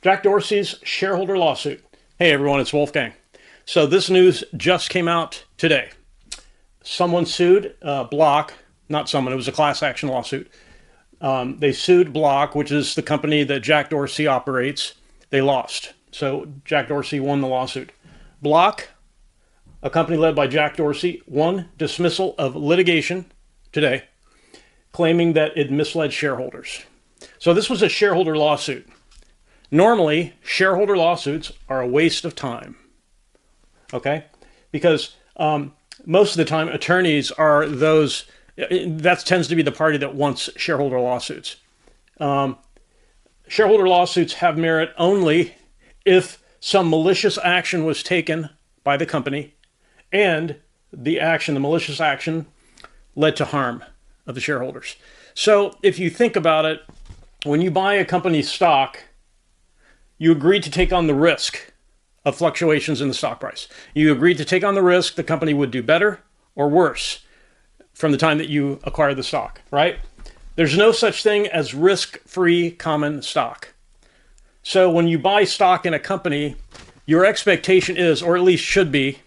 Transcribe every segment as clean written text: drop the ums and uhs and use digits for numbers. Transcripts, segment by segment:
Jack Dorsey's shareholder lawsuit. Hey everyone, it's Wolfgang. So this news just came out today. Someone sued Block, not someone, it was a class action lawsuit. They sued Block, which is the company that Jack Dorsey operates. They lost. So Jack Dorsey won the lawsuit. Block, a company led by Jack Dorsey, won dismissal of litigation today, claiming that it misled shareholders. So this was a shareholder lawsuit. Normally, shareholder lawsuits are a waste of time, okay? Because most of the time, attorneys are those, that tends to be the party that wants shareholder lawsuits. Shareholder lawsuits have merit only if some malicious action was taken by the company and the malicious action led to harm of the shareholders. So if you think about it, when you buy a company's stock, you agreed to take on the risk of fluctuations in the stock price. You agreed to take on the risk the company would do better or worse from the time that you acquired the stock, right? There's no such thing as risk-free common stock. So when you buy stock in a company, your expectation is, or at least should be,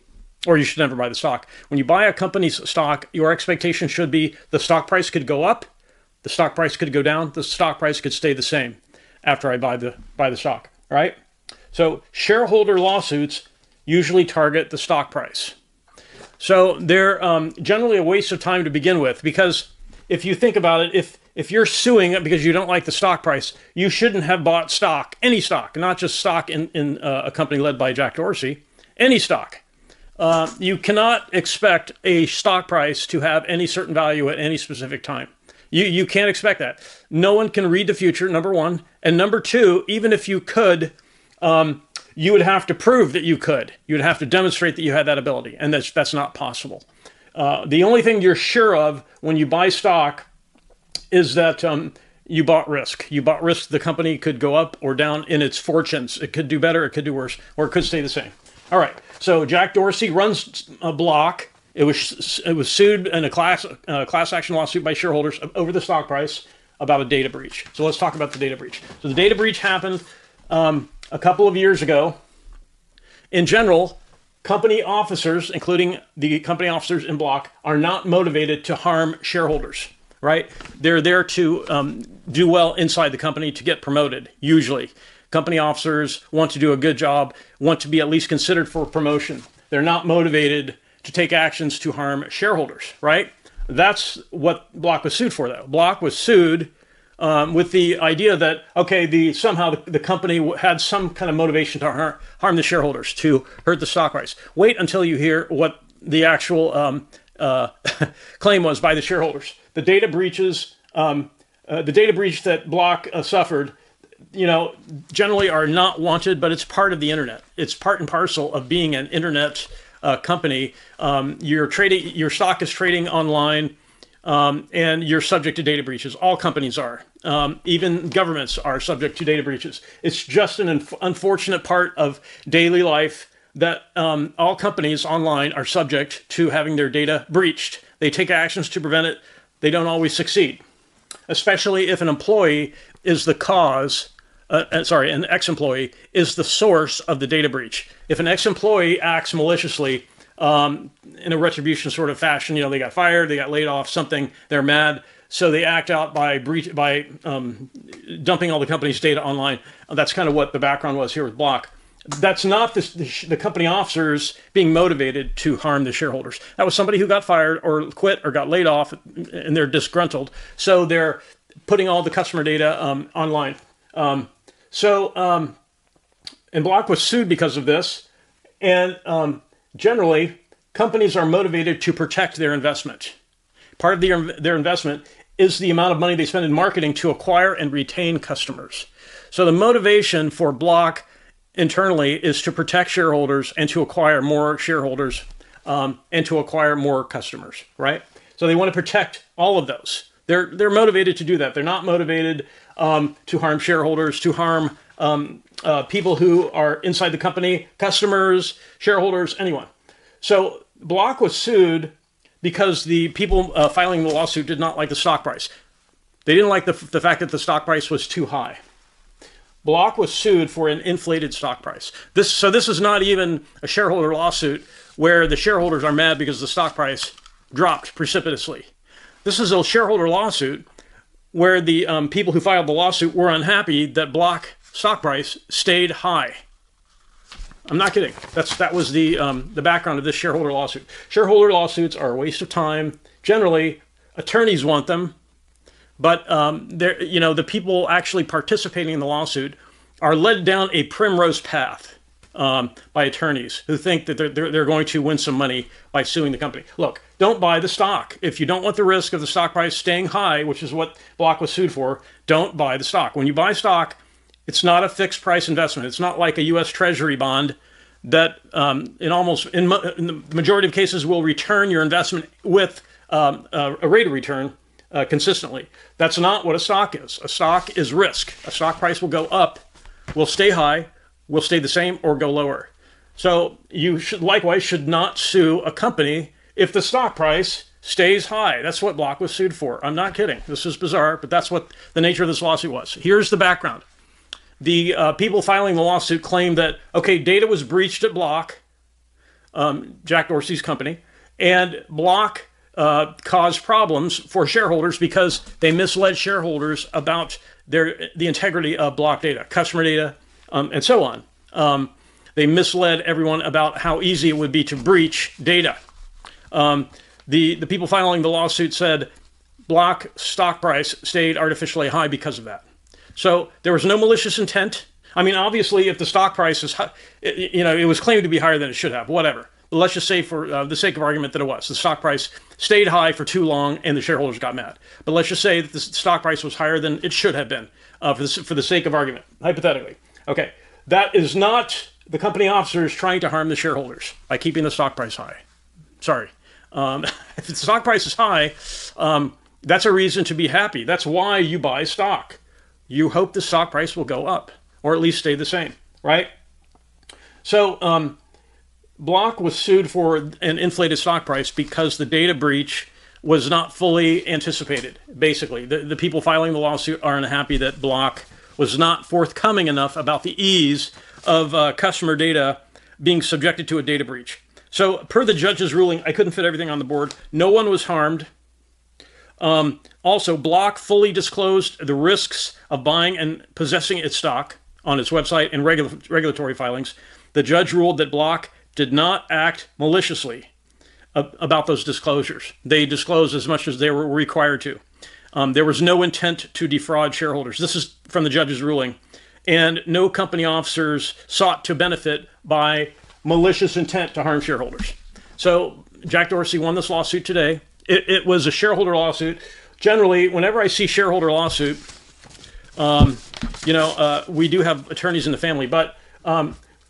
or you should never buy the stock. When you buy a company's stock, your expectation should be the stock price could go up, the stock price could go down, the stock price could stay the same after I buy the stock. Right? So shareholder lawsuits usually target the stock price. So they're generally a waste of time to begin with, because if you think about it, if you're suing because you don't like the stock price, you shouldn't have bought stock, any stock, not just stock in a company led by Jack Dorsey, any stock. You cannot expect a stock price to have any certain value at any specific time. You can't expect that. No one can read the future, number one. And number two, even if you could, you would have to prove that you could. You would have to demonstrate that you had that ability, and that's not possible. The only thing you're sure of when you buy stock is that you bought risk. You bought risk the company could go up or down in its fortunes. It could do better, it could do worse, or it could stay the same. All right, so Jack Dorsey runs a Block. It was sued in a class action lawsuit by shareholders over the stock price about a data breach. So let's talk about the data breach. So the data breach happened a couple of years ago. In general, company officers, including the company officers in Block, are not motivated to harm shareholders, right? They're there to do well inside the company, to get promoted, usually. Company officers want to do a good job, want to be at least considered for promotion. They're not motivated to take actions to harm shareholders, right? That's what Block was sued for, though. Block was sued with the idea that, okay, somehow the company had some kind of motivation to harm the shareholders, to hurt the stock price. Wait until you hear what the actual claim was by the shareholders. The data breaches, the data breach that Block suffered, generally are not wanted, but it's part of the internet. It's part and parcel of being an internet company. Your stock is trading online, and you're subject to data breaches. All companies are. Even governments are subject to data breaches. It's just an unfortunate part of daily life that all companies online are subject to having their data breached. They take actions to prevent it. They don't always succeed, especially if an employee is the cause. An ex-employee is the source of the data breach. If an ex-employee acts maliciously in a retribution sort of fashion, they got fired, they got laid off, something, they're mad, so they act out by dumping all the company's data online. That's kind of what the background was here with Block. That's not the company officers being motivated to harm the shareholders. That was somebody who got fired or quit or got laid off, and they're disgruntled, so they're putting all the customer data online. And Block was sued because of this, and generally, companies are motivated to protect their investment. Part of their investment is the amount of money they spend in marketing to acquire and retain customers. So the motivation for Block internally is to protect shareholders and to acquire more shareholders and to acquire more customers, right? So they want to protect all of those. They're motivated to do that. They're not motivated to harm shareholders, to harm people who are inside the company, customers, shareholders, anyone. So Block was sued because the people filing the lawsuit did not like the stock price. They didn't like the fact that the stock price was too high. Block was sued for an inflated stock price. So this is not even a shareholder lawsuit where the shareholders are mad because the stock price dropped precipitously. This is a shareholder lawsuit where the people who filed the lawsuit were unhappy that Block stock price stayed high. I'm not kidding. That was the background of this shareholder lawsuit. Shareholder lawsuits are a waste of time. Generally, attorneys want them, but the people actually participating in the lawsuit are led down a primrose path by attorneys who think that they're going to win some money by suing the company. Look, don't buy the stock. If you don't want the risk of the stock price staying high, which is what Block was sued for, don't buy the stock. When you buy stock, it's not a fixed price investment. It's not like a U.S. Treasury bond that in the majority of cases will return your investment with a rate of return consistently. That's not what a stock is. A stock is risk. A stock price will go up, will stay high, will stay the same, or go lower. So you should not sue a company if the stock price stays high. That's what Block was sued for. I'm not kidding. This is bizarre, but that's what the nature of this lawsuit was. Here's the background. The people filing the lawsuit claimed that, okay, data was breached at Block, Jack Dorsey's company, and Block caused problems for shareholders because they misled shareholders about the integrity of Block data, customer data, and so on. They misled everyone about how easy it would be to breach data. The people filing the lawsuit said Block stock price stayed artificially high because of that. So there was no malicious intent. I mean, obviously, if the stock price is high, it was claimed to be higher than it should have, whatever. But let's just say for the sake of argument that it was. The stock price stayed high for too long and the shareholders got mad. But let's just say that the stock price was higher than it should have been for the sake of argument, hypothetically. Okay, that is not the company officers trying to harm the shareholders by keeping the stock price high. Sorry. If the stock price is high, that's a reason to be happy. That's why you buy stock. You hope the stock price will go up or at least stay the same, right? So Block was sued for an inflated stock price because the data breach was not fully anticipated, basically. The people filing the lawsuit are unhappy that Block was not forthcoming enough about the ease of customer data being subjected to a data breach. So per the judge's ruling, I couldn't fit everything on the board. No one was harmed. Also, Block fully disclosed the risks of buying and possessing its stock on its website and regulatory filings. The judge ruled that Block did not act maliciously about those disclosures. They disclosed as much as they were required to. There was no intent to defraud shareholders. This is from the judge's ruling. And no company officers sought to benefit by malicious intent to harm shareholders. So Jack Dorsey won this lawsuit today. It was a shareholder lawsuit. Generally, whenever I see shareholder lawsuit, we do have attorneys in the family. But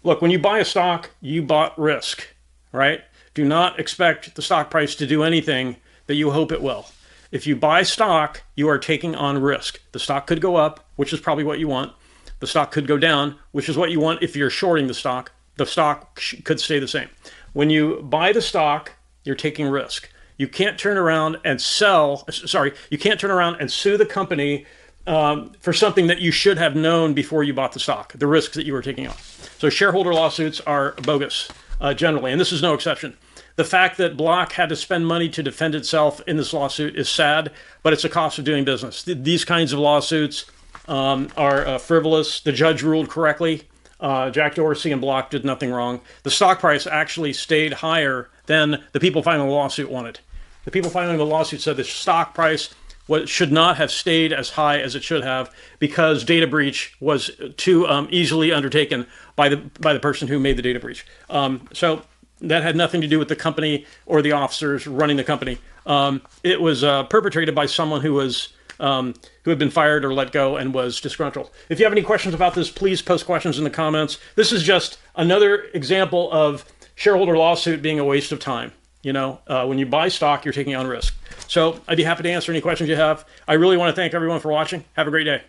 look, when you buy a stock, you bought risk, right? Do not expect the stock price to do anything that you hope it will. If you buy stock, you are taking on risk. The stock could go up, which is probably what you want. The stock could go down, which is what you want if you're shorting the stock. The stock could stay the same. When you buy the stock, you're taking risk. You can't turn around and you can't turn around and sue the company for something that you should have known before you bought the stock, the risks that you were taking on. So shareholder lawsuits are bogus generally, and this is no exception. The fact that Block had to spend money to defend itself in this lawsuit is sad, but it's a cost of doing business. These kinds of lawsuits are frivolous. The judge ruled correctly. Jack Dorsey and Block did nothing wrong. The stock price actually stayed higher than the people filing the lawsuit wanted. The people filing the lawsuit said the stock price should not have stayed as high as it should have because data breach was too easily undertaken by the person who made the data breach. So that had nothing to do with the company or the officers running the company. It was perpetrated by someone who had been fired or let go and was disgruntled. If you have any questions about this, please post questions in the comments. This is just another example of shareholder lawsuit being a waste of time. When you buy stock, you're taking on risk. So I'd be happy to answer any questions you have. I really want to thank everyone for watching. Have a great day.